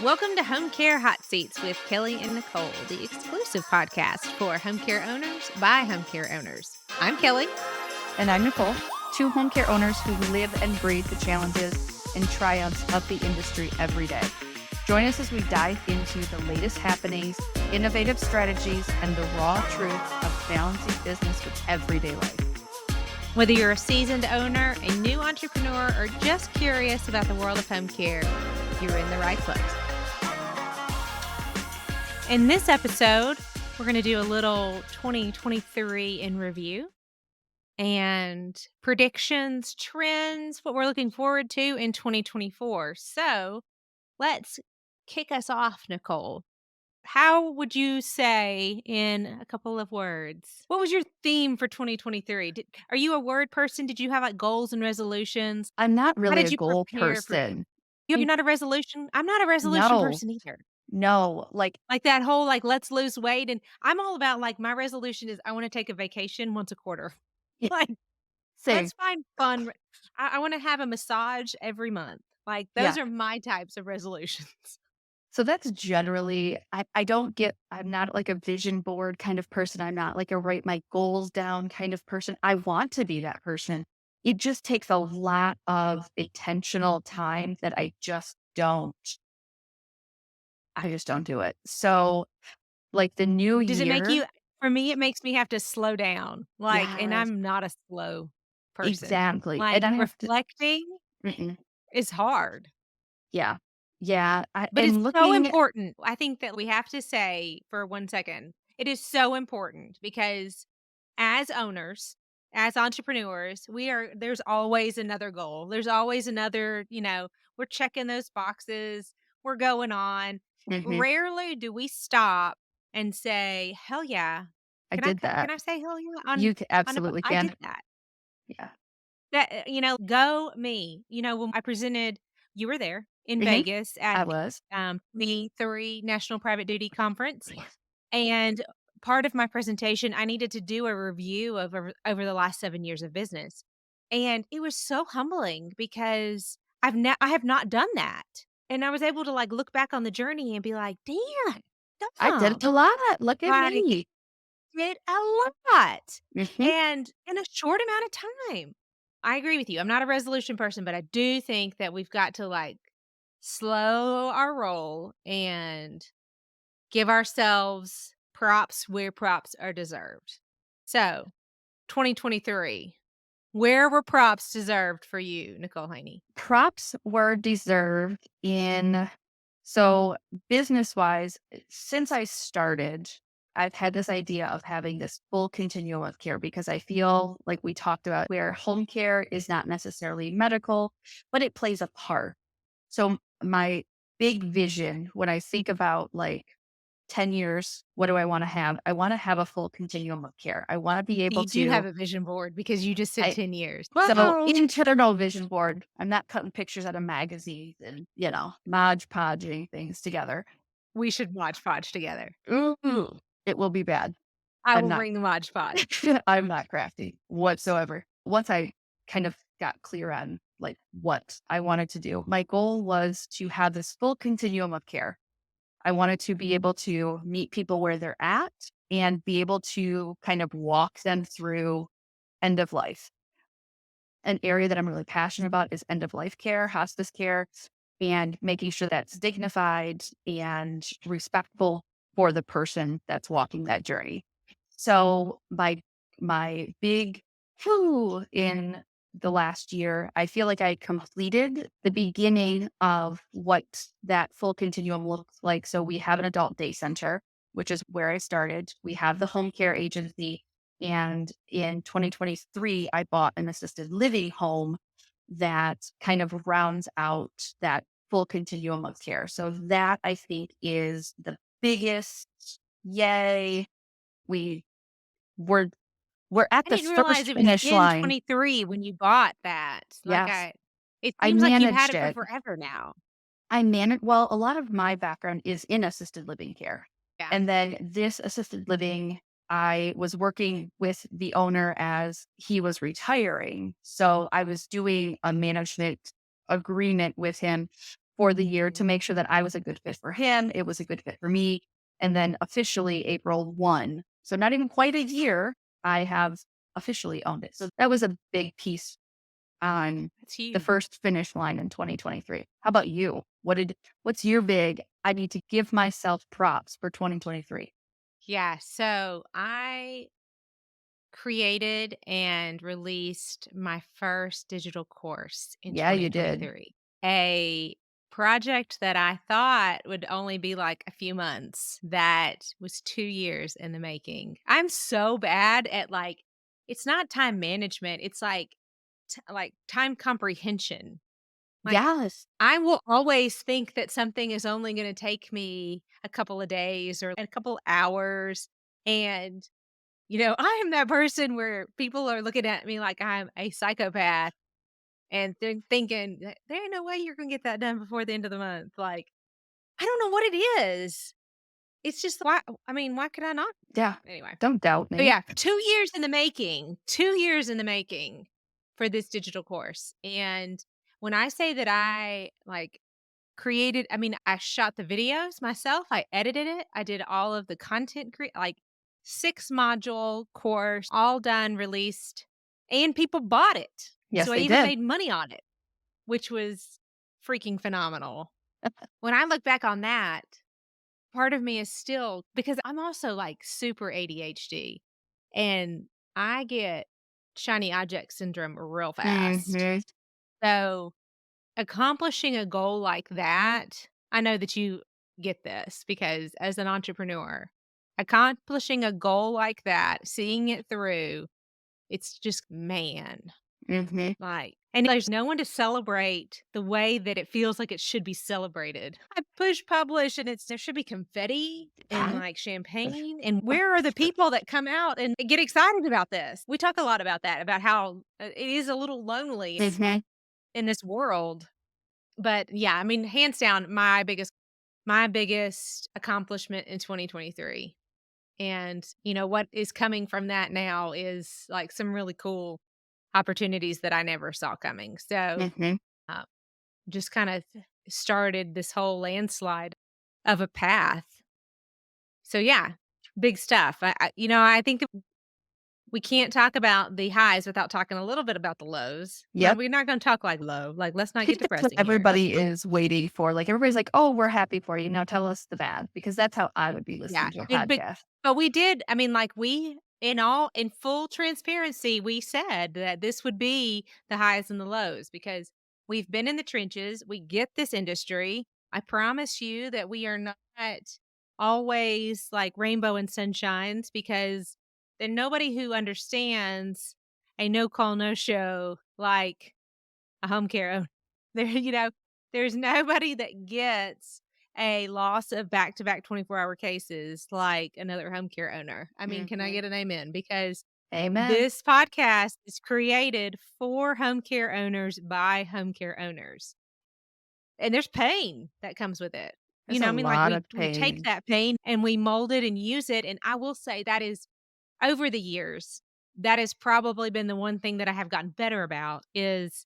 Welcome to Home Care Hot Seats with Kelly and Nicole, the exclusive podcast for home care owners by home care owners. I'm Kelly. And I'm Nicole, two home care owners who live and breathe the challenges and triumphs of the industry every day. Join us as we dive into the latest happenings, innovative strategies, and the raw truth of balancing business with everyday life. Whether you're a seasoned owner, a new entrepreneur, or just curious about the world of home care, you're in the right place. In this episode, we're going to do a little 2023 in review and predictions, trends, what we're looking forward to in 2024. So let's kick us off, Nicole. How would you say in a couple of words? What was your theme for 2023? Are you a word person? Did you have like goals and resolutions? I'm not How really did a you goal prepare for person. you're not a resolution? I'm not a resolution No, person either. no, Like that whole like let's lose weight, and I'm all about like my resolution is I want to take a vacation once a quarter. Like same. let's find fun. I want to have a massage every month. Like Yeah. those are my types of resolutions. So that's generally, I'm not like a vision board kind of person. I'm not like a write my goals down kind of person. I want to be that person. It just takes a lot of intentional time that I just don't do it. So like the new Does it make year, you for me, it makes me have to slow down, like, and yes, I'm not a slow person. exactly. And Like, I have to, reflecting mm-mm, is hard, yeah, yeah. but it's And so looking, important. I think that we have to say for 1 second, it is so important because as owners, as entrepreneurs, there's always another goal. There's always another, we're checking those boxes, we're going on. mhm, Rarely do we stop and say, "Hell yeah." I Can I did ca can that. I say hell yeah Absolutely I did can. that. Yeah. Go me. When I presented you were there in Hmm. Vegas at I was. the 3 National Private Duty Conference, and part of my presentation, I needed to do a review of over the last 7 years of business, and it was so humbling because I have not done that, and I was able to, like, look back on the journey and be like, "Damn, I did it damn." a lot. Look at Like, me. did a lot, Hmm. and in a short amount of time. I agree with you. I'm not a resolution person, but I do think that we've got to, like, slow our roll and give ourselves props where props are deserved. So, 2023, where were props deserved for you, Nicole Haney? Props were deserved in, so business wise, since I started, I've had this idea of having this full continuum of care because I feel like we talked about where home care is not necessarily medical, but it plays a part. So my big vision when I think about like 10 years, what do I want to have? I want to have a full continuum of care. I want to be able You do have to, a vision board because you just said I, 10 years. so Wow. internal vision board. I'm not cutting pictures out of magazines and, Mod Podging things together. We should watch Podge together. Ooh, it will be bad. I I'm will not, bring the Mod Podge. I'm not crafty whatsoever. Once I kind of got clear on like what I wanted to do, my goal was to have this full continuum of care. I wanted to be able to meet people where they're at and be able to kind of walk them through end of life. An area that I'm really passionate about is end of life care, hospice care, and making sure that's dignified and respectful for the person that's walking that journey. So my big whoo in the last year, I feel like I completed the beginning of what that full continuum looks like. So we have an adult day center, which is where I started. We have the home care agency. And in 2023, I bought an assisted living home that kind of rounds out that full continuum of care. So that I think is the biggest yay. We we're we're at I the didn't realize first it was finish in line. 23 when you bought that. Yes. It I seems like you've had managed it for it. forever now. I manage well, a lot of my background is in assisted living care. Yeah. And then this assisted living, I was working with the owner as he was retiring. So I was doing a management agreement with him for the year to make sure that I was a good fit for him. It was a good fit for me. And then officially April 1. So not even quite a year, I have officially owned it. So that was a big piece on That's the huge. first finish line in 2023. How about you? What's your big I need to give myself props for 2023? Yeah. So I created and released my first digital course in Yeah, you did. 2023. A project that I thought would only be like a few months, that was 2 years in the making. I'm so bad at like it's not time management, it's like like time comprehension. Like Yes. I will always think that something is only going to take me a couple of days or a couple hours, and I am that person where people are looking at me like I'm a psychopath, and they're thinking, There ain't no way you're gonna get that done before the end of the month." Like, I don't know what it is. It's just why could I not? Yeah. Anyway. Don't doubt So me. yeah, 2 years in the making. 2 years in the making for this digital course. And when I say that I created, I shot the videos myself, I edited it, I did all of the content 6 module course, all done, released, and people bought it. Yes, So I they even did. made money on it, which was freaking phenomenal. When I look back on that, part of me is still, because I'm also like super ADHD, and I get shiny object syndrome real fast. Mhm. So accomplishing a goal like that, I know that you get this because as an entrepreneur, accomplishing a goal like that, seeing it through, it's just, man, Mhm. and there's no one to celebrate the way that it feels like it should be celebrated. I push publish and there should be confetti and Ah. like champagne. And where are the people that come out and get excited about this? We talk a lot about that, about how it is a little lonely Mhm. in this world. But yeah, hands down, my biggest accomplishment in 2023. And what is coming from that now is like some really cool opportunities that I never saw coming. So, Mhm. uh, just kind of started this whole landslide of a path. So yeah, big stuff. I think that we can't talk about the highs without talking a little bit about the lows. Right? Yep. We're not going to talk like low. Like, let's I not get think that's what depressing here. everybody is waiting for. Like, everybody's like, "Oh, we're happy for you. Now tell us the bad," because that's how I would be Yeah. listening to a And, but, podcast. but we did, in full transparency, we said that this would be the highs and the lows because we've been in the trenches. We get this industry. I promise you that we are not always like rainbow and sunshines, because then nobody who understands a no call, no show like a home care owner. There's nobody that gets a loss of back-to-back 24-hour cases like another home care owner. Can I Mhm. get an amen? Because Amen. this podcast is created for home care owners by home care owners. And there's pain that comes with it. There's a Like lot we of we take pain. that pain and we mold it and use it. And I will say that is, over the years, that has probably been the one thing that I have gotten better about is,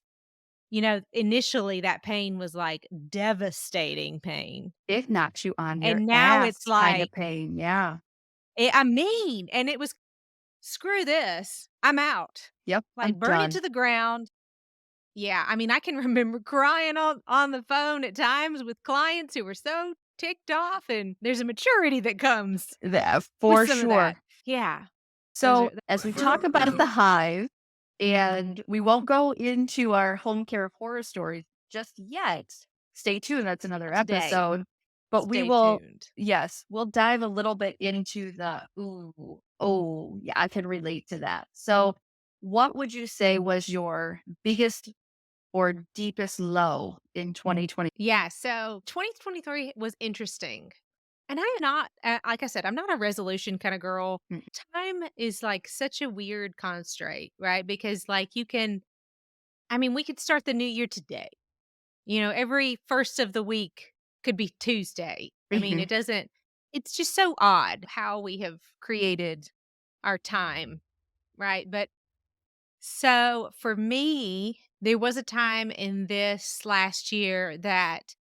initially that pain was like devastating pain. It knocks you on your And now it's ass kind of like, pain. Yeah. and it was, screw this, I'm out. Yep. Like, I'm burn it done. to the ground. Yeah, I can remember crying on the phone at times with clients who were so ticked off, and there's a maturity that comes That with for some of that. sure. Yeah. Those So are as we those talk about the hive, and we won't go into our home care horror stories just yet. Stay tuned. That's another today. episode. But we Stay will, tuned. yes, we'll dive a little bit into oh, yeah, I can relate to that. So, what would you say was your biggest or deepest low in 2020? Yeah, so 2023 was interesting. And I am not, like I said, I'm not a resolution kind of girl. Mm. Time is like such a weird constraint, right? Because like we could start the new year today. Every first of the week could be Tuesday. Mhm. It's just so odd how we have created our time, right? But so for me, there was a time in this last year that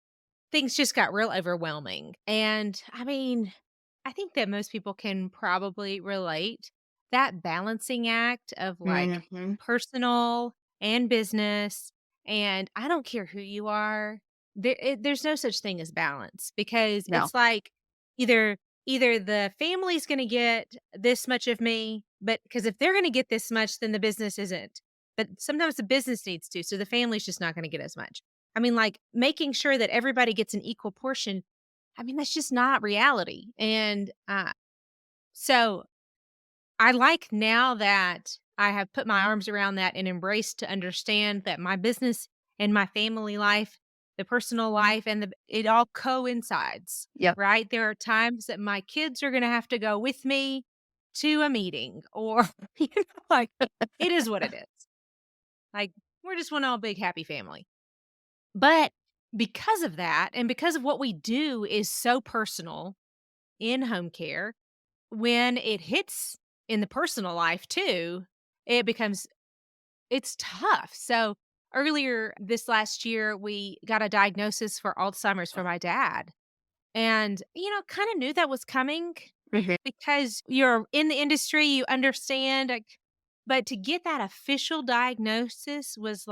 things just got real overwhelming. And I mean, I think that most people can probably relate that balancing act of like Mhm. personal and business. And I don't care who you are, there's no such thing as balance because No. it's like either either the family's going to get this much of me, but because if they're going to get this much, then the business isn't. But sometimes the business needs to, so the family's just not going to get as much. I mean, like, making sure that everybody gets an equal portion, I mean, that's just not reality, and, so I like now that I have put my arms around that and embraced to understand that my business and my family life, the personal life, and it all coincides, Yep. right? There are times that my kids are gonna have to go with me to a meeting or, like, it is what it is. Like, we're just one all big happy family. But because of that, and because of what we do is so personal in home care, when it hits in the personal life too, it becomes it's tough. So earlier this last year, we got a diagnosis for Alzheimer's for my dad. And, kind of knew that was coming Mhm. because you're in the industry, you understand. But to get that official diagnosis was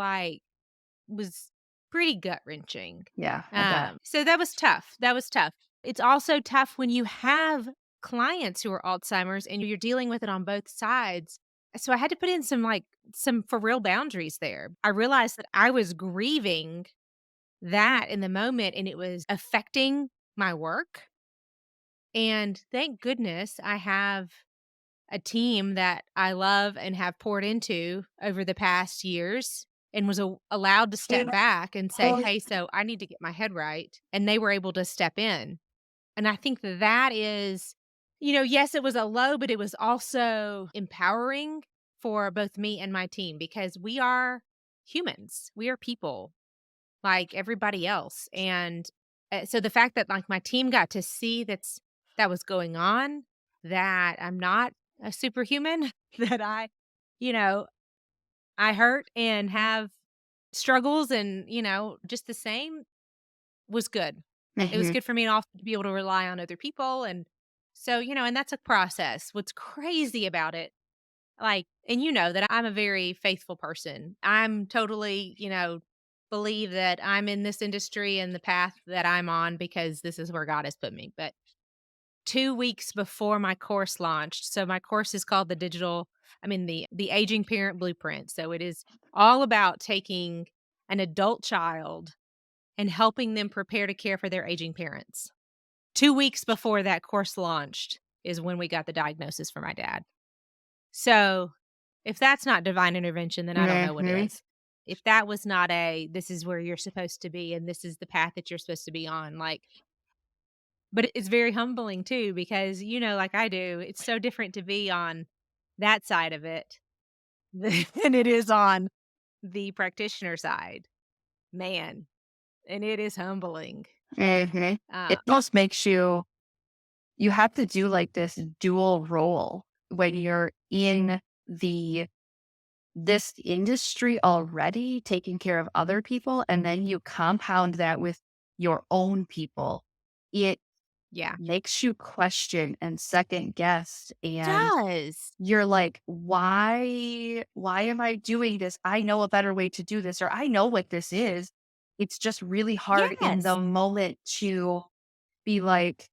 pretty gut-wrenching. Yeah, I bet. So that was tough, that was tough. It's also tough when you have clients who are Alzheimer's and you're dealing with it on both sides. So I had to put in some for real boundaries there. I realized that I was grieving that in the moment and it was affecting my work, and thank goodness I have a team that I love and have poured into over the past years and was allowed to step back and say, "Hey, so I need to get my head right." And they were able to step in. And I think that that is, yes, it was a low, but it was also empowering for both me and my team because we are humans. We are people like everybody else. And so the fact that like my team got to see that was going on, that I'm not a superhuman, that you know, I hurt and have struggles and, just the same was good. It was Mhm. good for me to also to be able to rely on other people. And so, and that's a process. What's crazy about it, like, and that I'm a very faithful person. I'm totally, believe that I'm in this industry and the path that I'm on because this is where God has put me. But 2 weeks before my course launched, so my course is called the Aging Parent Blueprint. So it is all about taking an adult child and helping them prepare to care for their aging parents. 2 weeks before that course launched is when we got the diagnosis for my dad. So, if that's not divine intervention, then I don't know what Mhm. is. If that was not this is where you're supposed to be and this is the path that you're supposed to be on, like, but it's very humbling too because, like I do, it's so different to be on that side of it than it is on the practitioner side. Man, and it is humbling. Mhm. Uh, It almost makes you have to do like this dual role when you're in the this industry already, taking care of other people, and then you compound that with your own people. It yeah. makes you question and second guess, and Does. you're like, why am I doing this? I know a better way to do this, or I know what this is. It's just really hard in Yes. the moment to be like,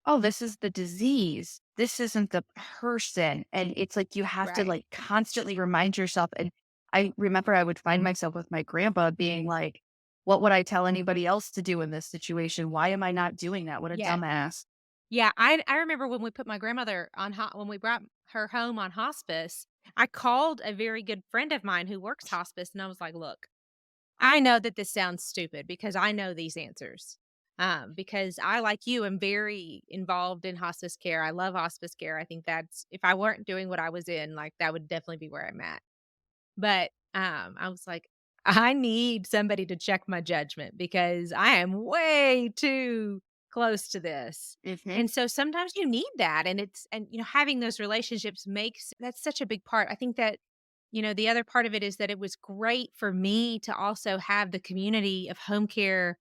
"Oh, this is the disease. This isn't the person." And it's like you have to Right. like constantly remind yourself. And I remember I would find myself with my grandpa being like, "What would I tell anybody else to do in this situation? Why am I not doing that? What a Yeah. dumbass." Yeah, I remember when we put my grandmother on when we brought her home on hospice, I called a very good friend of mine who works hospice, and I was like, "Look, I know that this sounds stupid because I know these answers. Because I, like you, am very involved in hospice care. I love hospice care. I think that's if I weren't doing what I was in, like that would definitely be where I'm at. But, I was like, "I need somebody to check my judgment because I am way too close to this." Hmm. And so sometimes you need that, and, having those relationships makes that's such a big part. I think that, the other part of it is that it was great for me to also have the community of home care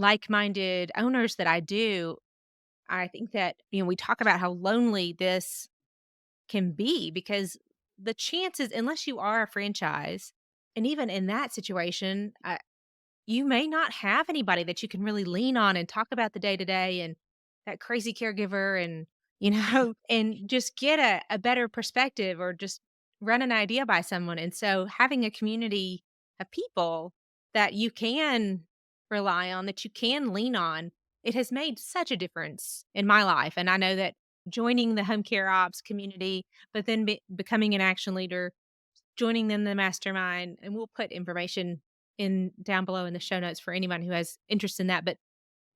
like-minded owners that I do, I think that, we talk about how lonely this can be because the chances, unless you are a franchise, and even in that situation, you may not have anybody that you can really lean on and talk about the day to day and that crazy caregiver and, and just get a better perspective or just run an idea by someone. And so having a community of people that you can rely on, that you can lean on, it has made such a difference in my life. And I know that joining the home care ops community, but then becoming an action leader, joining them in the mastermind, and we'll put information in down below in the show notes for anyone who has interest in that. But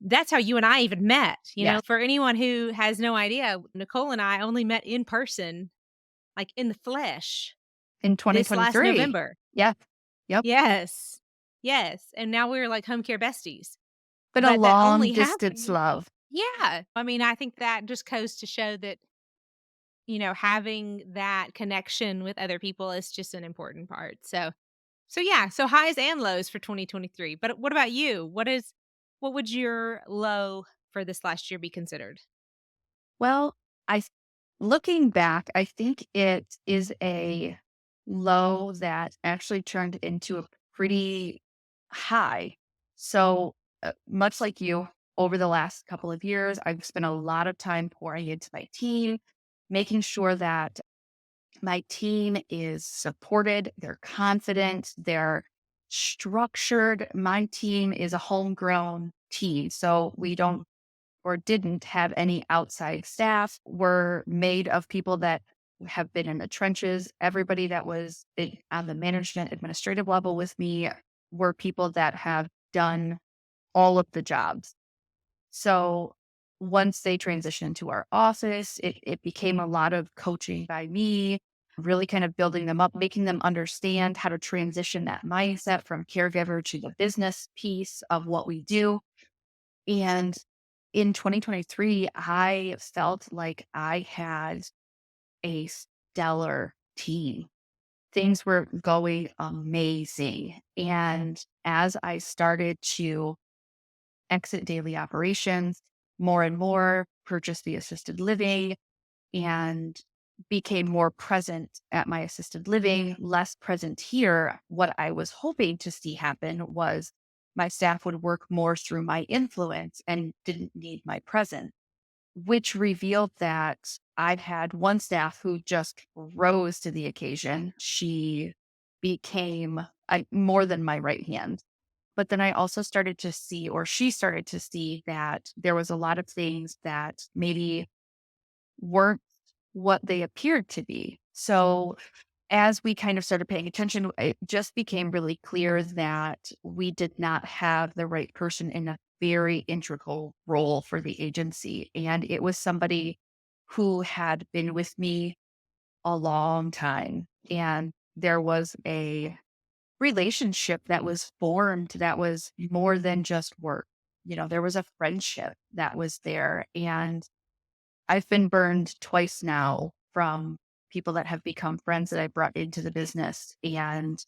that's how you and I even met. Yes. For anyone who has no idea, Nicole and I only met in person, like in the flesh, In this last 2023. November. Yeah. Yep. Yes. Yes. And now we're like home care besties. Been a But that long only distance happened. love. Yeah. I mean, I think that just goes to show that, having that connection with other people is just an important part. So yeah, so highs and lows for 2023. But what about you? What would your low for this last year be considered? Well, I th- looking back, I think it is a low that actually turned into a pretty high. So, much like you, over the last couple of years, I've spent a lot of time pouring into my team, making sure that my team is supported, they're confident, they're structured. My team is a homegrown team. So we don't or didn't have any outside staff. We're made of people that have been in the trenches. Everybody that was on the management administrative level with me were people that have done all of the jobs. So once they transitioned to our office, it became a lot of coaching by me, really kind of building them up, making them understand how to transition that mindset from caregiver to the business piece of what we do. And in 2023, I felt like I had a stellar team. Things were going amazing. And as I started to exit daily operations more and more, purchase the assisted living, and became more present at my assisted living, less present here. What I was hoping to see happen was my staff would work more through my influence and didn't need my presence, which revealed that I've had one staff who just rose to the occasion. She became more than my right hand. But then I also started to see, or she started to see, that there was a lot of things that maybe weren't what they appeared to be. So as we kind of started paying attention, it just became really clear that we did not have the right person in a very integral role for the agency. And it was somebody who had been with me a long time. And there was a relationship that was formed that was more than just work. There was a friendship that was there. And I've been burned twice now from people that have become friends that I brought into the business. And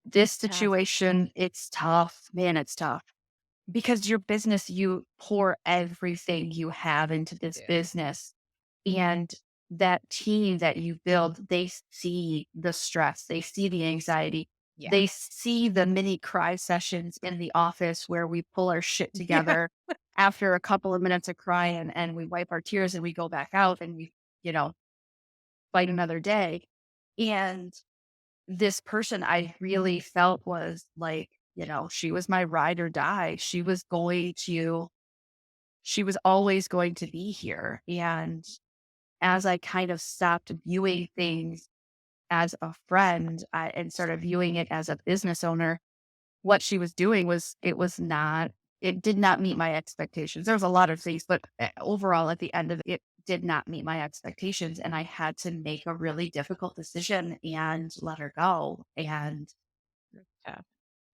this That's tough. situation, it's tough. Man, it's tough. Because your business, you pour everything you have into You this do. business. And that team that you build, they see the stress, they see the anxiety, Yeah. they see the mini cry sessions in the office where we pull our shit Yeah. together after a couple of minutes of crying and we wipe our tears and we go back out and we, you know, fight another day. And this person I really felt was like, she was my ride or die. She was always going to be here. And as I kind of stopped viewing things as a friend and started viewing it as a business owner, what she was doing was, it did not meet my expectations. There was a lot of things, but overall, at the end of it, did not meet my expectations. And I had to make a really difficult decision and let her go. And Tough.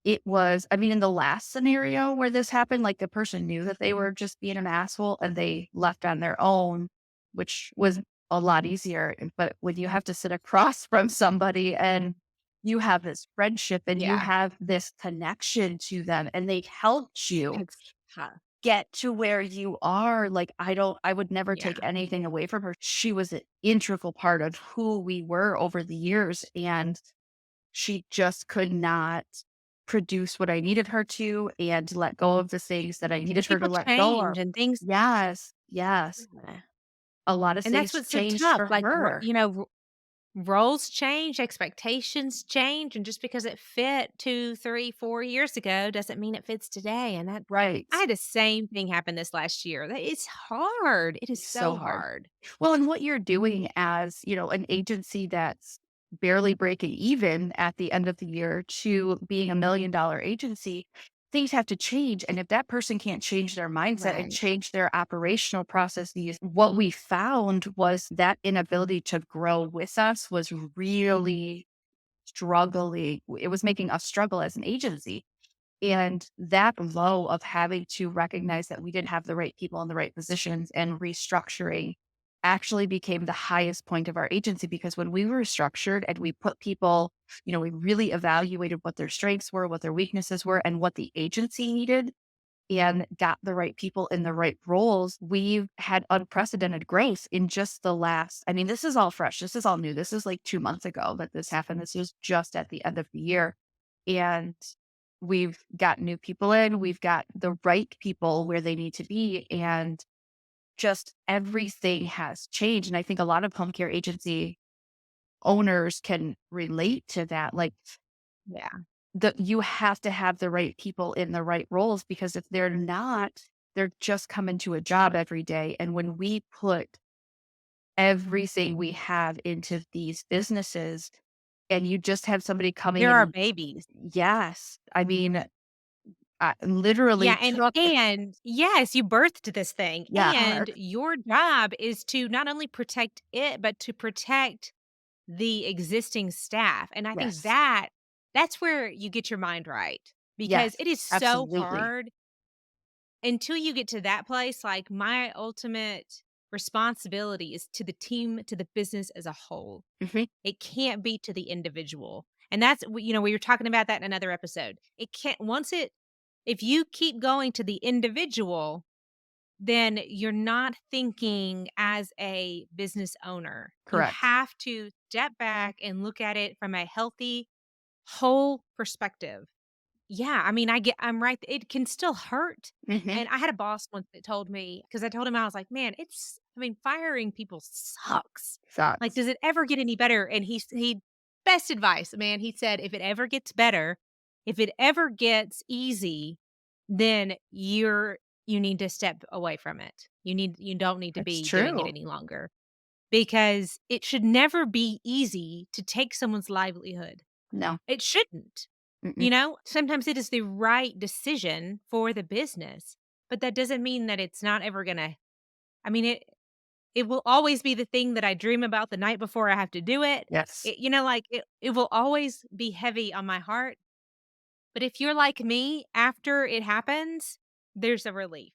it was, I mean, in the last scenario where this happened, like the person knew that they were just being an asshole and they left on their own, which was a lot easier. But when you have to sit across from somebody and you have this friendship and you Yeah. have this connection to them and they helped you, Huh. get to where you are. Like, I would never Yeah. take anything away from her. She was an integral part of who we were over the years. And she just could not produce what I needed her to and let go of the things that I And needed her to people let go change of. and things. Yes, yes. Yeah. A lot of And that's things what's so changed tough. for Like, her. roles change, expectations change, and just because it fit 2, 3, 4 years ago doesn't mean it fits today, and that Right. I had the same thing happen this last year. That it's hard. It is So so hard. hard. Well, and what you're doing as, an agency that's barely breaking even at the end of the year to being $1 million agency, things have to change. And if that person can't change their mindset and Right. change their operational processes, what we found was that inability to grow with us was really struggling. It was making us struggle as an agency. And that low of having to recognize that we didn't have the right people in the right positions and restructuring actually became the highest point of our agency because when we were structured and we put people, we really evaluated what their strengths were, what their weaknesses were, and what the agency needed and got the right people in the right roles, we've had unprecedented growth in just the last. I mean, this is all fresh. This is all new. This is like 2 months ago that this happened. This was just at the end of the year. And we've got new people in, we've got the right people where they need to be. And just everything has changed. And I think a lot of home care agency owners can relate to that. Like, Yeah. you have to have the right people in the right roles because if they're not, they're just coming to a job every day. And when we put everything we have into these businesses and you just have somebody coming There are in, babies. yes, I mean, I Yeah, literally and took, and yes, you birthed this thing, yeah, and your job is to not only protect it, but to protect the existing staff, and I think yes, that's where you get your mind right, because yes, it is so absolutely. hard until you get to that place. Like, my ultimate responsibility is to the team, to the business as a whole. Mhm. It can't be to the individual, and that's we were talking about that in another episode. It can't once it if you keep going to the individual, then you're not thinking as a business owner. You Correct. have to step back and look at it from a healthy, whole perspective. Yeah, I mean, I'm right. It can still hurt. Hmm. And I had a boss once that told me, because I told him, I was like, man, I mean, firing people sucks. Like, Thoughts. does it ever get any better? And he, best advice, man. He said, if it ever gets better, if it ever gets easy, then you need to step away from it. You don't need to It's be doing it true. any longer, because it should never be easy to take someone's livelihood. No. It shouldn't. Mm-mm. Sometimes it is the right decision for the business, but that doesn't mean that it's not ever gonna I mean, it will always be the thing that I dream about the night before I have to do it. Yes. It will always be heavy on my heart, but if you're like me, after it happens, there's a relief,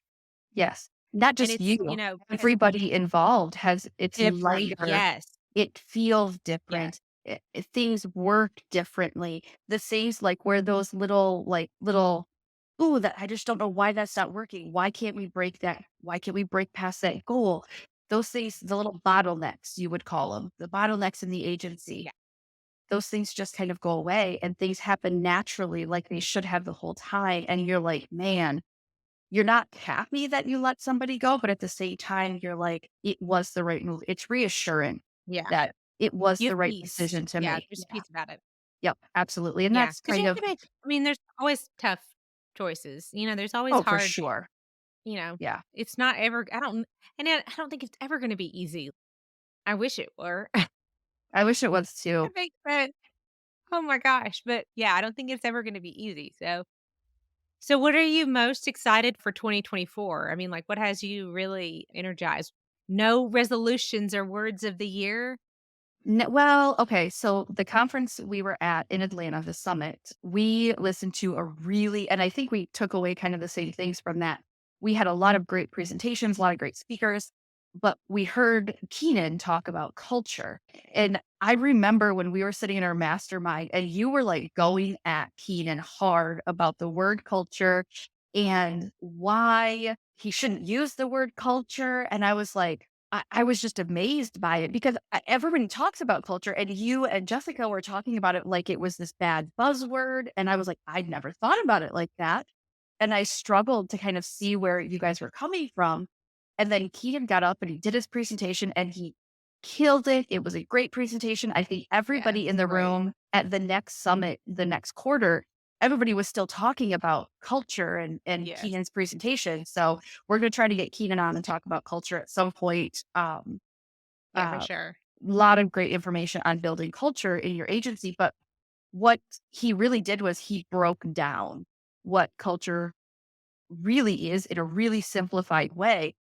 Yes. Not and just it's, you. Everybody involved has it's different. lighter. Yes. It feels Yes. different. Things work differently. The things like where those little, ooh, that I just don't know why that's not working. Why can't we break that? Why can't we break past that goal? Those things, the little bottlenecks, you would call them, the bottlenecks in the agency, Yeah. those things just kind of go away and things happen naturally like they should have the whole time. And you're like, man, you're not happy that you let somebody go, but at the same time, you're like, it was the right move. It's reassuring Yeah. that it was You the have right peace. decision to Yeah, make. there's Yeah. peace about it. Yep. Absolutely. And Yeah, that's because you kind have of, to make I mean, there's always tough choices. There's always oh, for hard, sure. you know, Yeah. it's not ever I don't think it's ever gonna be easy. I wish it were. I wish it was too. It makes sense. Oh my gosh, but yeah, I don't think it's ever gonna be easy. So what are you most excited for 2024? I mean, like, what has you really energized? No resolutions or words of the year? Well, okay. So the conference we were at in Atlanta, the summit, we listened to a really, and I think we took away kind of the same things from that. We had a lot of great presentations, a lot of great speakers, but we heard Keenan talk about culture. And I remember when we were sitting in our mastermind and you were like going at Keenan hard about the word culture and why he shouldn't use the word culture. And I was like, I was just amazed by it because everybody talks about culture, and you and Jessica were talking about it like it was this bad buzzword. And I was like, I'd never thought about it like that. And I struggled to kind of see where you guys were coming from. And then Keaton got up and he did his presentation and he killed it. It was a great presentation. I think Yeah, everybody in the great. room at the next summit, the next quarter, everybody was still talking about culture and Yes. Keenan's presentation. So we're going to try to get Keenan on and talk about culture at some point. Yeah, for A sure. lot of great information on building culture in your agency. But what he really did was he broke down what culture really is in a really simplified way.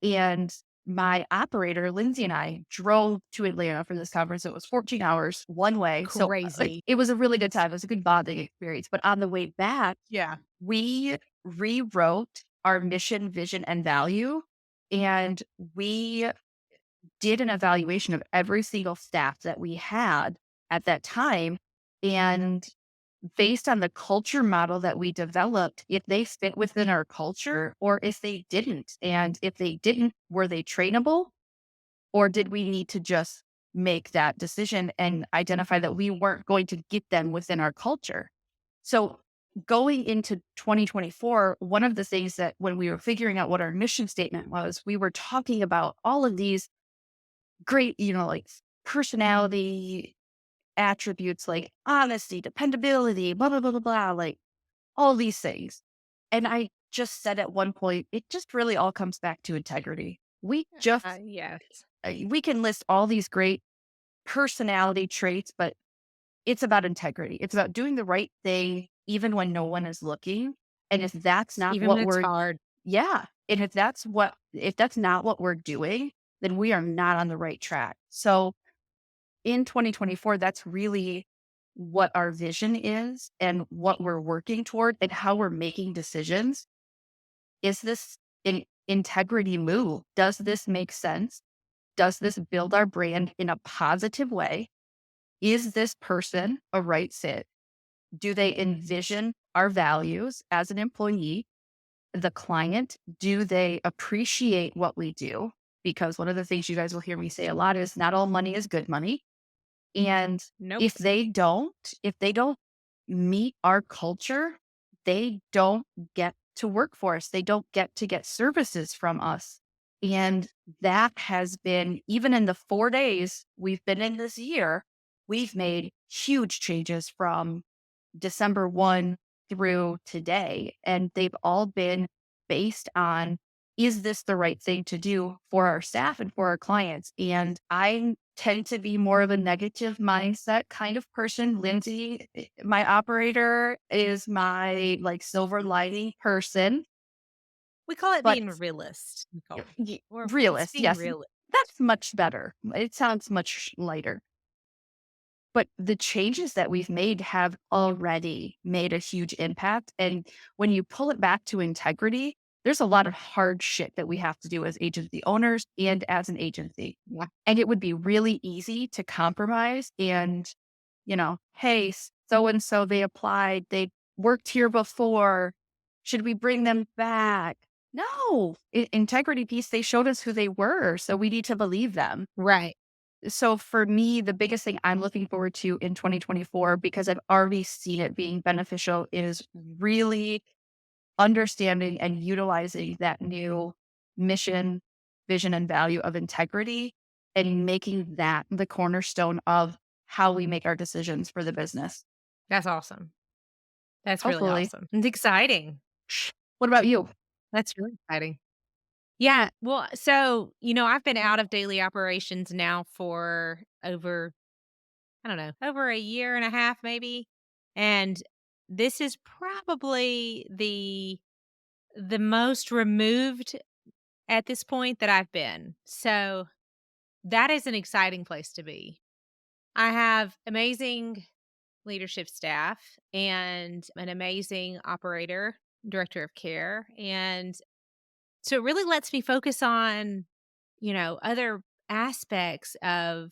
And my operator, Lindsay, and I drove to Atlanta for this conference. It was 14 hours one way. So Crazy. it was a really good time. It was a good bonding experience. But on the way back, Yeah. we rewrote our mission, vision, and value. And we did an evaluation of every single staff that we had at that time. And based on the culture model that we developed, if they fit within our culture or if they didn't. And if they didn't, were they trainable or did we need to just make that decision and identify that we weren't going to get them within our culture? So going into 2024, one of the things that when we were figuring out what our mission statement was, we were talking about all of these great, like personality attributes like honesty, dependability, blah, blah, blah, blah, blah, like all these things. And I just said at one point, it just really all comes back to integrity. Yes. We can list all these great personality traits, but it's about integrity. It's about doing the right thing, even when no one is looking. And if that's not Even when what it's we're, hard. yeah. And if that's not what we're doing, then we are not on the right track. So in 2024, that's really what our vision is and what we're working toward and how we're making decisions. Is this an integrity move? Does this make sense? Does this build our brand in a positive way? Is this person a right fit? Do they envision our values as an employee? The client, do they appreciate what we do? Because one of the things you guys will hear me say a lot is not all money is good money. And Nope. if they don't meet our culture, they don't get to work for us. They don't get services from us. And that has been, even in the 4 days we've been in this year, we've made huge changes from December 1 through today. And they've all been based on, is this the right thing to do for our staff and for our clients? And I tend to be more of a negative mindset kind of person. Lindsay, my operator, is my like silver lining person, We call it but being a realist, Nicole. It's realist. being Yes, real. that's much better. It sounds much lighter. But the changes that we've made have already made a huge impact. And when you pull it back to integrity, there's a lot of hard shit that we have to do as agency owners and as an agency. Yeah. And it would be really easy to compromise and, hey, so and so, they applied, they worked here before. Should we bring them back? No, integrity piece, they showed us who they were. So we need to believe them. Right. So for me, the biggest thing I'm looking forward to in 2024, because I've already seen it being beneficial, is really understanding and utilizing that new mission, vision, and value of integrity and making that the cornerstone of how we make our decisions for the business. That's awesome. That's really Hopefully. awesome. It's exciting. What about you? That's really exciting. Yeah. Well, so, I've been out of daily operations now for over, I don't know, over a year and a half, maybe. And this is probably the most removed at this point that I've been. So that is an exciting place to be. I have amazing leadership staff and an amazing operator, director of care. And so it really lets me focus on, other aspects of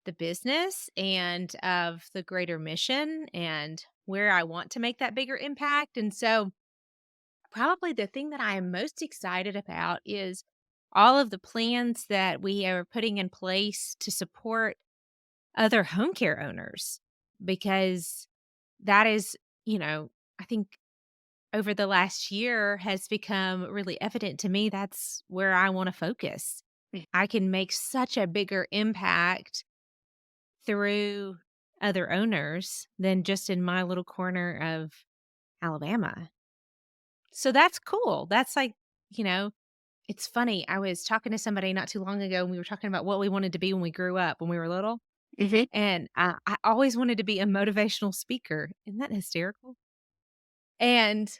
the business and of the greater mission and where I want to make that bigger impact. And so probably the thing that I am most excited about is all of the plans that we are putting in place to support other home care owners because that is, I think over the last year has become really evident to me that's where I want to focus. Mm. I can make such a bigger impact through other owners than just in my little corner of Alabama. So that's cool. That's like, you know, it's funny. I was talking to somebody not too long ago and we were talking about what we wanted to be when we grew up, when we were little. Mhm, And I always wanted to be a motivational speaker. Isn't that hysterical? And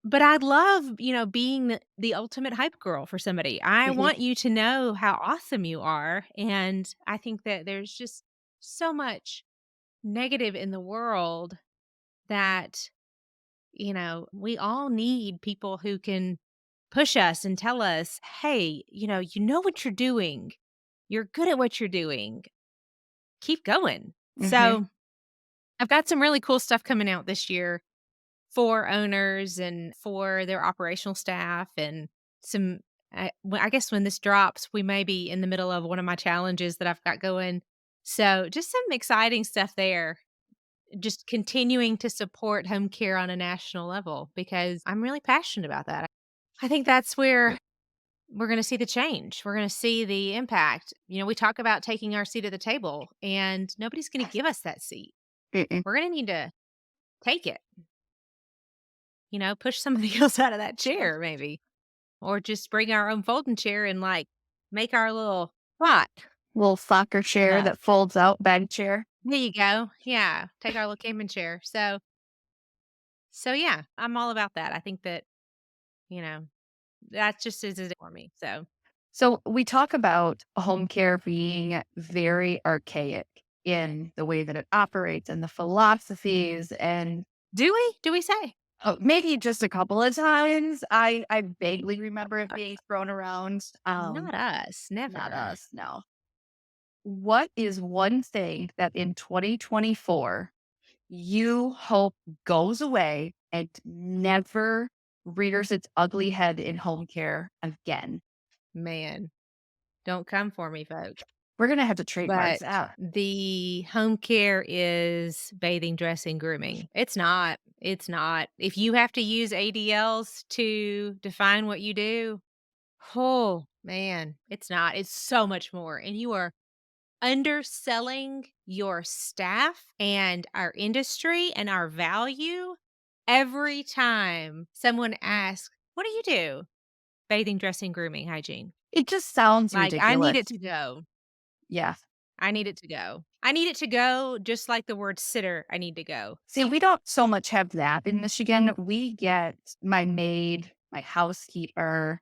but I love, being the ultimate hype girl for somebody. I mhm, want you to know how awesome you are. And I think that there's just so much negative in the world that, we all need people who can push us and tell us, hey, you know what you're doing. You're good at what you're doing. Keep going. mhm. So I've got some really cool stuff coming out this year for owners and for their operational staff and some I guess when this drops, we may be in the middle of one of my challenges that I've got going. So, just some exciting stuff there. Just continuing to support home care on a national level because I'm really passionate about that. I think that's where we're going to see the change. We're going to see the impact. We talk about taking our seat at the table and nobody's going to give us that seat. Mm-mm. We're going to need to take it. Push somebody else out of that chair maybe, or just bring our own folding chair and, like, make our little spot. Little soccer chair Uh, that folds out, bag chair. there you go. Yeah, take our little camping chair. So, yeah, I'm all about that. I think that, you know, that just is it for me. So, So we talk about home care being very archaic in the way that it operates and the philosophies and do we? Do we say? maybe just a couple of times. I vaguely remember it being thrown around. Not us, Not never. us, no. What is one thing that in 2024 you hope goes away and never rears its ugly head in home care again? Man, don't come for me, folks. We're gonna have to trademark But that. the home care is bathing, dressing, grooming. It's not. It's not. If you have to use ADLs to define what you do, oh, man, it's not. It's so much more. And you are underselling your staff and our industry and our value every time someone asks, "What do you do?" Bathing, dressing, grooming, hygiene. It just sounds Like, I need ridiculous. it to go. Yeah. I need it to go. I need it to go just like the word sitter, I need to go. See, we don't so much have that in Michigan. We get my maid, my housekeeper,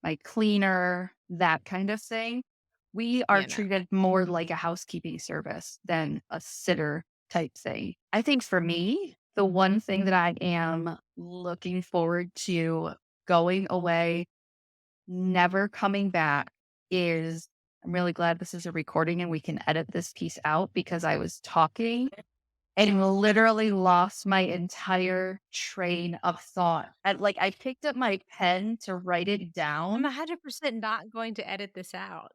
my cleaner, that kind of thing. We are You know, treated more like a housekeeping service than a sitter type thing. I think for me, the one thing that I am looking forward to going away, never coming back is I'm really glad this is a recording and we can edit this piece out because I was talking and literally lost my entire train of thought. And like I picked up my pen to write it I'm down. 100% not going to edit this out.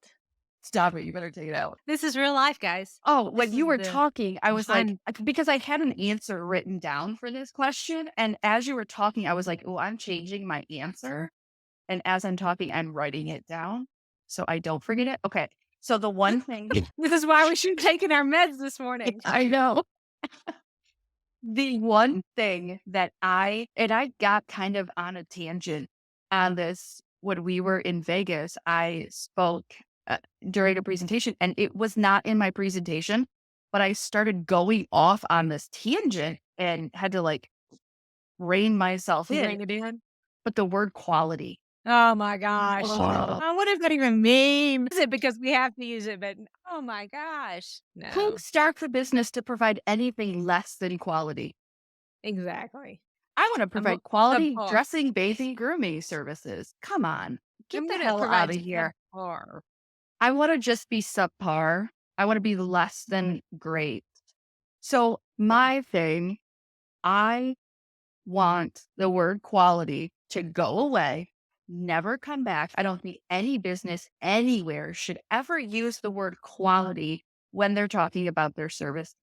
Stop it, you better take it out. This is real life, guys. Oh, This when you is were the talking, I was like, behind because I had an answer written down for this question. And as you were talking, I was like, oh, I'm changing my answer. And as I'm talking, I'm writing it down so I don't forget it. Okay. So the one thing this is why we should have taken our meds this morning. I know, the one thing that I got kind of on a tangent on this when we were in Vegas, I spoke during a presentation and it was not in my presentation, but I started going off on this tangent and had to like rein myself in. Bring it in. But the word quality. Oh my gosh. Oh. What does that even mean? Is it because we have to use it? But oh my gosh. Who No, starts a business to provide anything less than quality? exactly. I want to I'm provide quality subpar. dressing, bathing, grooming services. Come on. Get I'm the going to hell out provide of here. subpar. I want to just be subpar. I want to be less than great. So, my thing, I want the word quality to go away, never come back. I don't think any business anywhere should ever use the word quality when they're talking about their service.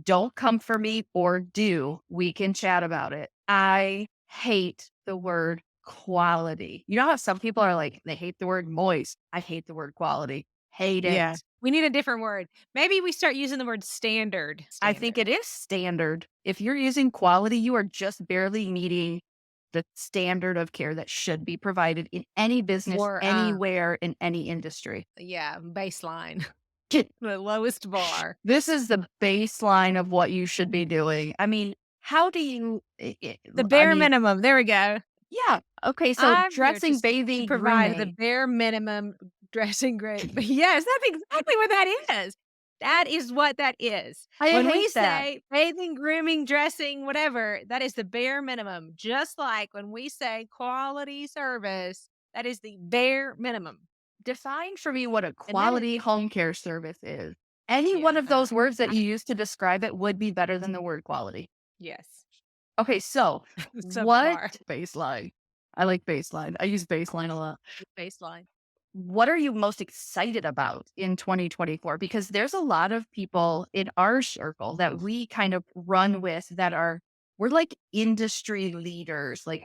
Don't come for me, or do. We can chat about it. I hate the word quality. You know how some people are like, they hate the word moist. I hate the word quality. Hate Yeah. it. We need a different word. Maybe we start using the word standard. I think it Standard. is standard. If you're using quality, you are just barely meeting the standard of care that should be provided in any business, Or, anywhere, in any industry. yeah, baseline, Get- the lowest bar. This is the baseline of what you should be doing. I mean, how do you, The I bare mean, minimum. There we go. yeah. Okay. So I'm here dressing, to bathing, provide the grooming. bare minimum dressing grade. But yes, that's exactly what that is. That is what that is. I When we hate that. say bathing, grooming, dressing, whatever, that is the bare minimum. Just like when we say quality service, that is the bare minimum. Define for me what a And that is, quality home care service is. Any one yeah, of those words that I, you use to describe it would be better than the word quality. yes, Okay, so what subpar baseline? I like baseline. I use baseline a lot. baseline. What are you most excited about in 2024? Because there's a lot of people in our circle that we kind of run with that are, we're like industry leaders. Like,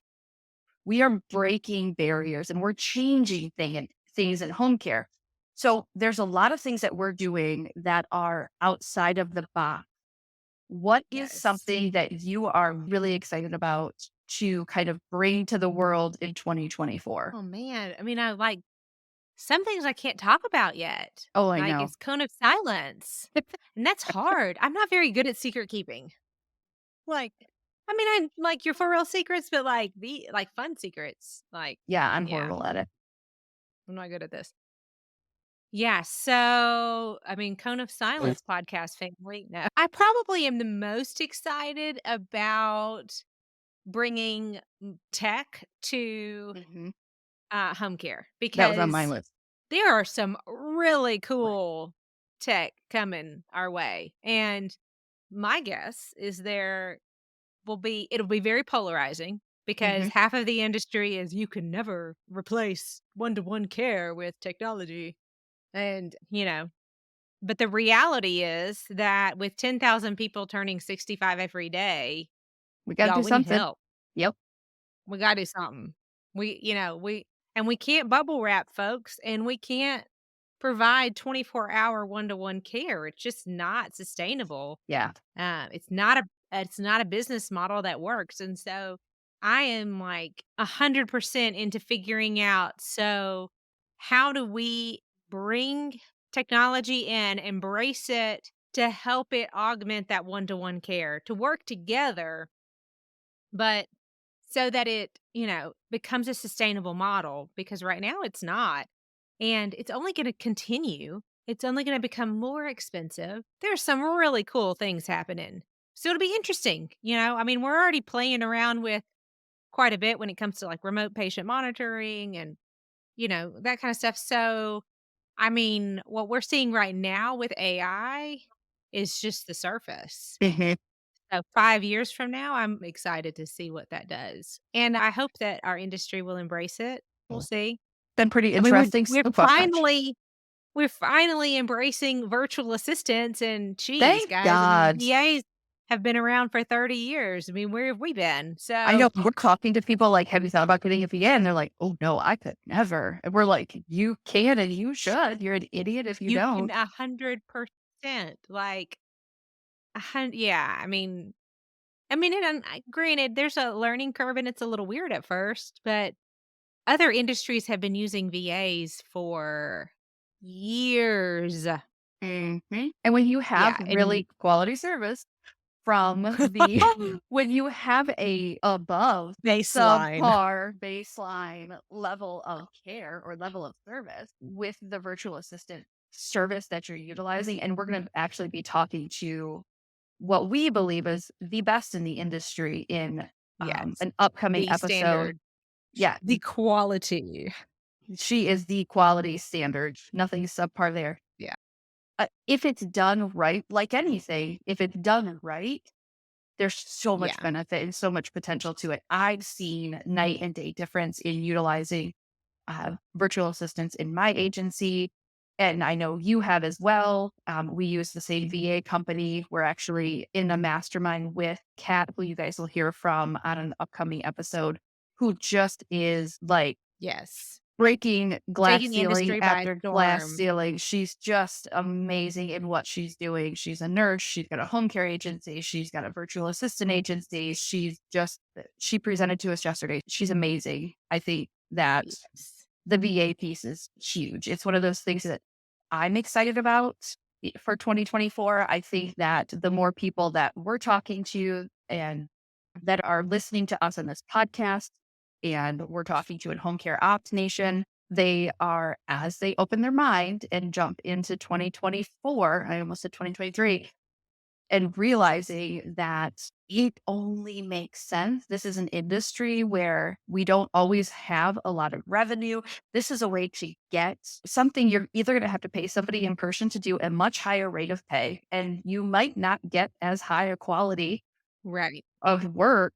we are breaking barriers and we're changing things in home care. So there's a lot of things that we're doing that are outside of the box. What is Yes. something that you are really excited about to kind of bring to the world in 2024? Oh man. I mean, I like some things I can't talk about yet. Oh, I Like know. it's cone of silence. And that's hard. I'm not very good at secret keeping. Like, I mean, I like your for real secrets, but like the like fun secrets. Like, Yeah, I'm yeah, horrible at it. I'm not good at this. Yeah. So, I mean, Cone of Silence podcast family. No, I probably am the most excited about bringing tech to Mhm. home care That was on my because list. there are some really cool tech coming our way. And my guess is it'll be very polarizing because Mhm. half of the industry is you can never replace one-to-one care with technology. And, but the reality is that with 10,000 people turning 65 every day, We got to do y'all, we need something. help. Yep. We gotta do something. We can't bubble wrap folks, and we can't provide 24-hour one-to-one care. It's just not sustainable. Yeah. It's not a business model that works, and so I am, like, 100% into figuring out, so how do we bring technology in, embrace it to help it augment that one-to-one care, to work together, but so that it, becomes a sustainable model because right now it's not. And it's only going to continue. It's only going to become more expensive. There's some really cool things happening. So it'll be interesting. I mean, we're already playing around with quite a bit when it comes to like remote patient monitoring and, that kind of stuff. So, I mean, what we're seeing right now with AI is just the surface. Mhm. So 5 years from now, I'm excited to see what that does, and I hope that our industry will embrace it. We'll see. Been pretty I mean, interesting we're so far. finally embracing virtual assistants and cheese, Thank guys. I mean, God. VAs have been around for 30 years. I mean, where have we been? I So, know we're talking to people like, have you thought about getting a VA? And they're like, oh no, I could never. And we're like, you can and you should. You're an idiot if you you can don't. 100%, like, yeah, I mean, and granted, there's a learning curve and it's a little weird at first, but other industries have been using VAs for years. Mhm. And when you have Yeah, and really quality service from the when you have a above baseline. subpar baseline level of care or level of service with the virtual assistant service that you're utilizing, and we're going to actually be talking to what we believe is the best in the industry in Yes, an upcoming the episode. standard, Yeah, the quality. she is the quality standard. Nothing subpar there. Yeah. If it's done right, like anything, if it's done right, there's so much Yeah. benefit and so much potential to it. I've seen night and day difference in utilizing virtual assistants in my agency. And I know you have as well. We use the same VA company. We're actually in a mastermind with Kat, who you guys will hear from on an upcoming episode, who just is like Yes. breaking glass Taking the ceiling industry by after glass storm. ceiling. She's just amazing in what she's doing. She's a nurse. She's got a home care agency. She's got a virtual assistant agency. She presented to us yesterday. She's amazing. I think that Yes. the VA piece is huge. It's one of those things that I'm excited about for 2024. I think that the more people that we're talking to and that are listening to us on this podcast, and we're talking to in Home Care Ops Nation, they are, as they open their mind and jump into 2024, I almost said 2023, and realizing that it only makes sense. This is an industry where we don't always have a lot of revenue. This is a way to get something you're either going to have to pay somebody in person to do a much higher rate of pay, and you might not get as high a quality Right. of work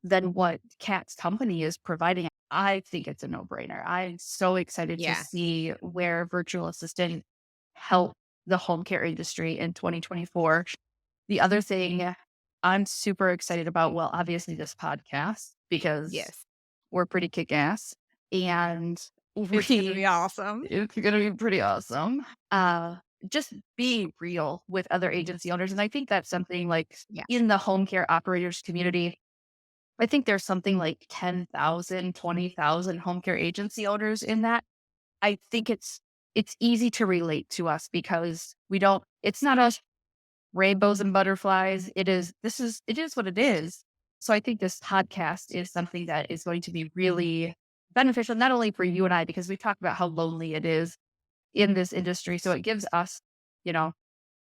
than what Cat's company is providing. I think it's a no brainer. I'm so excited to Yeah. see where virtual assistant help the home care industry in 2024. The other thing I'm super excited about, well, obviously this podcast, because Yes. we're pretty kick ass and It's gonna be we, awesome. it's going to be pretty awesome. Just being real with other agency owners. And I think that's something like Yeah. in the home care operators community, I think there's something like 10,000, 20,000 home care agency owners in that. I think it's easy to relate to us because it's not us rainbows and butterflies. It is what it is. So I think this podcast is something that is going to be really beneficial, not only for you and I, because we talked about how lonely it is in this industry. So it gives us, you know,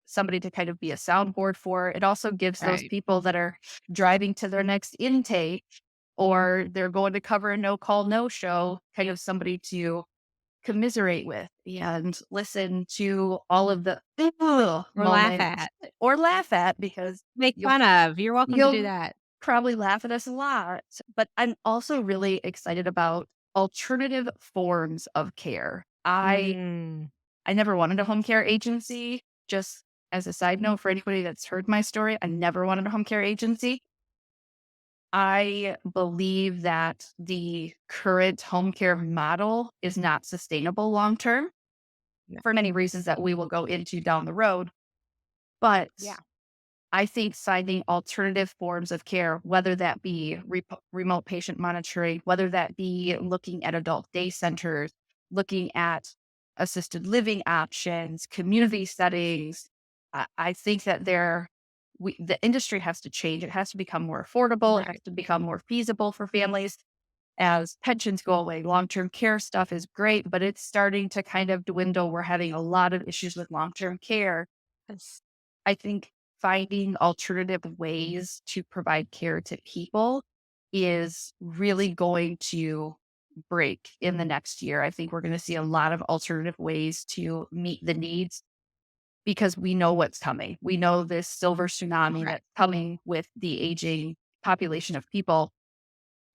somebody to kind of be a soundboard for. It also gives those Right. people that are driving to their next intake or they're going to cover a no call, no show, kind of somebody to commiserate with and listen to all of the Or laugh moments at. or laugh at because Make you'll fun of. You're welcome to do you'll that. probably laugh at us a lot. But I'm also really excited about alternative forms of care. Mm. I never wanted a home care agency. Just as a side note for anybody that's heard my story, I never wanted a home care agency. I believe that the current home care model is not sustainable long term No. for many reasons that we will go into down the road. But Yeah. I think finding alternative forms of care, whether that be remote patient monitoring, whether that be looking at adult day centers, looking at assisted living options, community settings, I think that the industry has to change. It has to become more affordable. It has Right. to become more feasible for families as pensions go away. Long term care stuff is great, but it's starting to kind of dwindle. We're having a lot of issues with long term care. Yes. I think finding alternative ways to provide care to people is really going to break in the next year. I think we're going to see a lot of alternative ways to meet the needs because we know what's coming. We know this silver tsunami Right. that's coming with the aging population of people,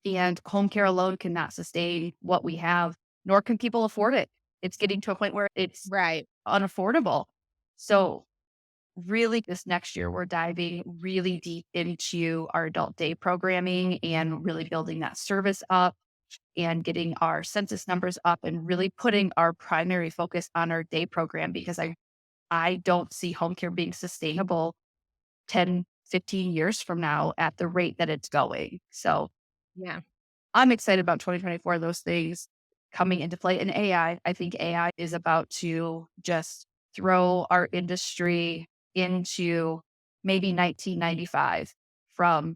and home care alone cannot sustain what we have, nor can people afford it. It's getting to a point where it's Right. unaffordable. So really this next year, we're diving really deep into our adult day programming and really building that service up and getting our census numbers up and really putting our primary focus on our day program because I don't see home care being sustainable 10, 15 years from now at the rate that it's going. So Yeah. I'm excited about 2024, those things coming into play. And AI, I think AI is about to just throw our industry into maybe 1995 from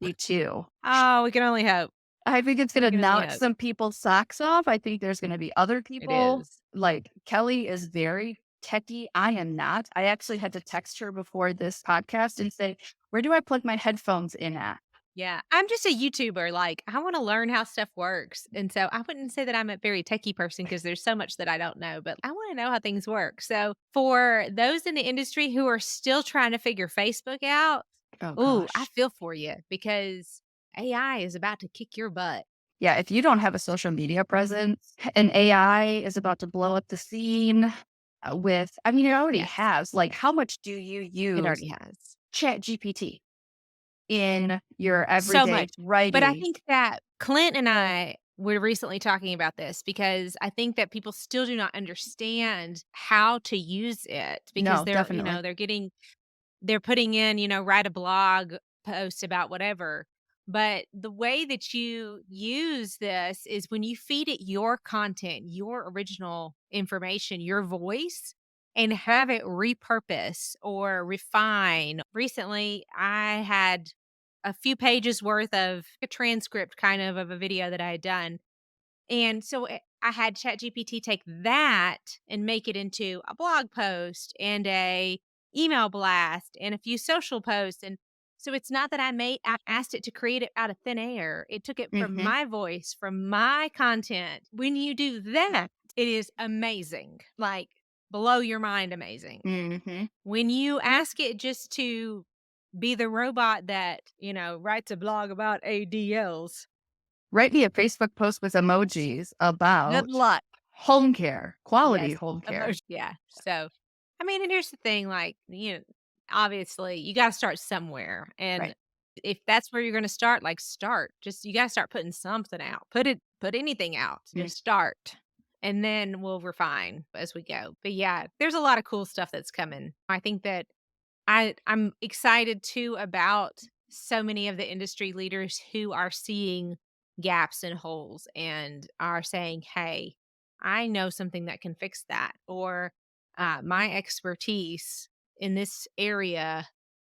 1962. Oh, we can only hope. I think it's We going to can only knock hope. some people's socks off. I think there's going to be other It people is. like Kelly is very techie. I am not. I actually had to text her before this podcast and say, where do I plug my headphones in at? Yeah. I'm just a YouTuber. Like, I want to learn how stuff works. And so I wouldn't say that I'm a very techie person because there's so much that I don't know, but I want to know how things work. So for those in the industry who are still trying to figure Facebook out, Oh Ooh, I gosh. feel for you because AI is about to kick your butt. Yeah, if you don't have a social media presence and AI is about to blow up the scene with, I mean, it already Yes, has. Like, how much do you it use already has. Chat GPT in your So everyday much. But I writing? think that Clint and I were recently talking about this because I think that people still do not understand how to use it because No, definitely. they're putting in, write a blog post about whatever. But the way that you use this is when you feed it your content, your original information, your voice, and have it repurpose or refine. Recently, I had a few pages worth of a transcript of a video that I had done, and so I had ChatGPT take that and make it into a blog post and a email blast and a few social posts. And so it's not that I asked it to create it out of thin air. It took it from Hmm. my voice, from my content. When you do that, it is amazing. Like blow your mind amazing. Hmm. When you ask it just to be the robot that, writes a blog about ADLs, Write me a Facebook post with emojis good about luck. home care, quality Yes, home care. emotion yeah. So, I mean, and here's the thing, like, obviously, you gotta start somewhere, and Right. if that's where you're gonna start, like, start. Just you gotta start putting something out. Put anything out. Mm. Just start, and then we'll refine as we go. But, yeah, there's a lot of cool stuff that's coming. I think that I'm excited too about so many of the industry leaders who are seeing gaps and holes and are saying, "Hey, I know something that can fix that," or "My expertise in this area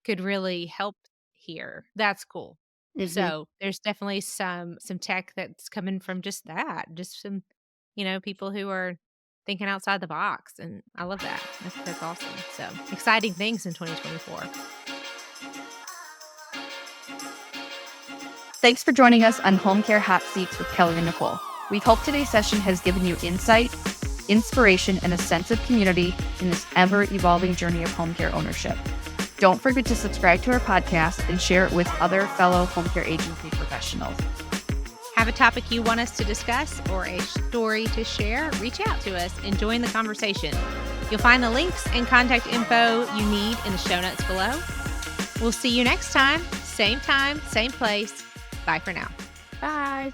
could really help here." That's cool. Mhm. So there's definitely some tech that's coming from just that, just some people who are thinking outside the box, and I love that. That's awesome. So, exciting things in 2024. Thanks for joining us on Home Care Hot Seats with Kelly and Nicole. We hope today's session has given you insight, inspiration, and a sense of community in this ever evolving journey of home care ownership. Don't forget to subscribe to our podcast and share it with other fellow home care agency professionals. Have a topic you want us to discuss or a story to share? Reach out to us and join the conversation. You'll find the links and contact info you need in the show notes below. We'll see you next time, same time, same place. Bye for now. Bye.